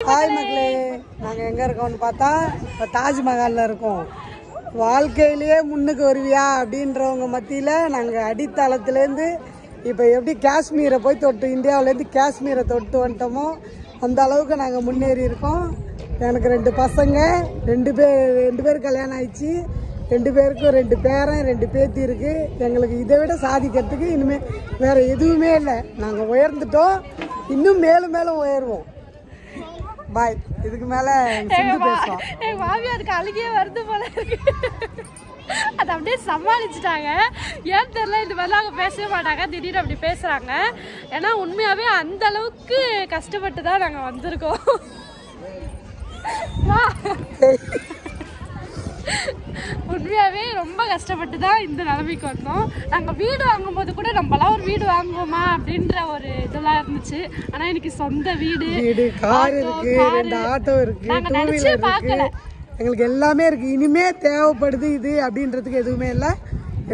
Hi மக்களே, நாங்கள் எங்கே இருக்கோம்னு பார்த்தா இப்போ தாஜ்மஹாலில் இருக்கோம். வாழ்க்கையிலேயே முன்னுக்கு வருவியா அப்படின்றவங்க மத்தியில் நாங்கள் அடித்தளத்துலேருந்து இப்போ எப்படி காஷ்மீரை போய் தொட்டு இந்தியாவிலேருந்து காஷ்மீரை தொட்டு வந்துட்டோமோ அந்த அளவுக்கு நாங்கள் முன்னேறி இருக்கோம். எனக்கு 2 பசங்க, 2 பேர் கல்யாணம் ஆயிடுச்சு. 2 பேருக்கும் 2 பேரன் 2 பேத்தி இருக்குது. எங்களுக்கு இதை விட சாதிக்கிறதுக்கு இனிமேல் வேறு எதுவுமே இல்லை. நாங்கள் உயர்ந்துட்டோம், இன்னும் மேலும் மேலும் உயர்வோம். பாய். இதுக்கு மேலே பேசுவோம். எங்கள் மாமியாருக்கு அழுகியே வருது போல இருக்கு. அதை அப்படியே சமாளிச்சுட்டாங்க. ஏன்னு தெரியல, இந்த மாதிரிலாம் அவங்க பேசவே மாட்டாங்க, திடீர்னு அப்படி பேசுகிறாங்க. ஏன்னா உண்மையாகவே அந்த அளவுக்கு கஷ்டப்பட்டு தான் நாங்கள் வந்திருக்கோம். உண்மையாகவே ரொம்ப கஷ்டப்பட்டு தான் இந்த நிலைமைக்கு வந்தோம். நாங்கள் வீடு வாங்கும்போது கூட நம்மளாம் ஒரு வீடு வாங்குவோமா அப்படின்ற ஒரு இதெல்லாம் இருந்துச்சு. ஆனால் எனக்கு சொந்த வீடு, கார் இருக்கு, 2 ஆட்டோ இருக்கு, நாங்கள் நினச்சே பார்க்கல. எங்களுக்கு எல்லாமே இருக்கு. இனிமே தேவைப்படுது இது அப்படின்றதுக்கு எதுவுமே இல்லை.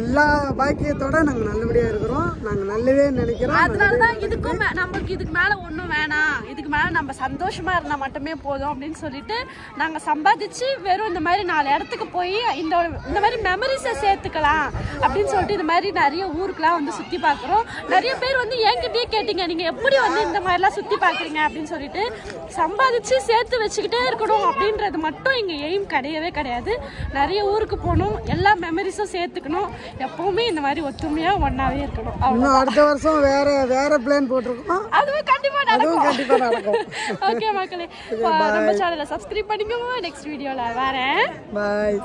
எல்லா பாக்கியத்தோட நாங்கள் நல்லபடியாக இருக்கிறோம். நாங்கள் நல்லவே நினைக்கிறோம். அதனாலதான் இதுக்கும் நம்மளுக்கு இதுக்கு மேலே ஒன்றும் வேணாம், இதுக்கு மேலே நம்ம சந்தோஷமா இருந்தால் மட்டுமே போதும் அப்படின்னு சொல்லிட்டு நாங்கள் சம்பாதிச்சு வெறும் இந்த மாதிரி 4 இடத்துக்கு போய் இந்த மாதிரி மெமரிஸை சேர்த்துக்கலாம் அப்படின்னு சொல்லிட்டு இந்த மாதிரி நிறைய ஊருக்குலாம் வந்து சுற்றி பார்க்குறோம். நிறைய பேர் வந்து என்கிட்டயே கேட்டீங்க, நீங்கள் எப்படி வந்து இந்த மாதிரிலாம் சுற்றி பார்க்குறீங்க அப்படின்னு சொல்லிட்டு. சம்பாதிச்சு சேர்த்து வச்சுக்கிட்டே இருக்கணும் அப்படின்றது மட்டும் எங்கள் எய்ம் கிடையவே கிடையாது. நிறைய ஊருக்கு போகணும், எல்லா மெமரிஸும் சேர்த்துக்கணும், எப்பவுமே இந்த மாதிரி ஒத்துமையா ஒன்னாவே இருக்கணும். இன்னும் அடுத்த வருஷம் வேற பிளான் போட்டிருக்கோம். அதுவும் கண்டிப்பா நடக்கும். ஓகே மக்களே, நம்ம சேனலை சப்ஸ்கிரைப் பண்ணிக்கோங்க. நெக்ஸ்ட் வீடியோல வரேன். பாய்.